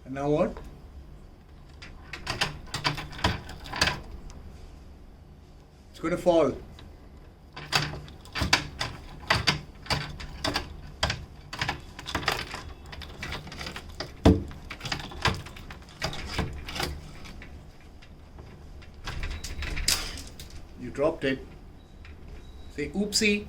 And now what? It's going to fall. You dropped it. Say oopsie.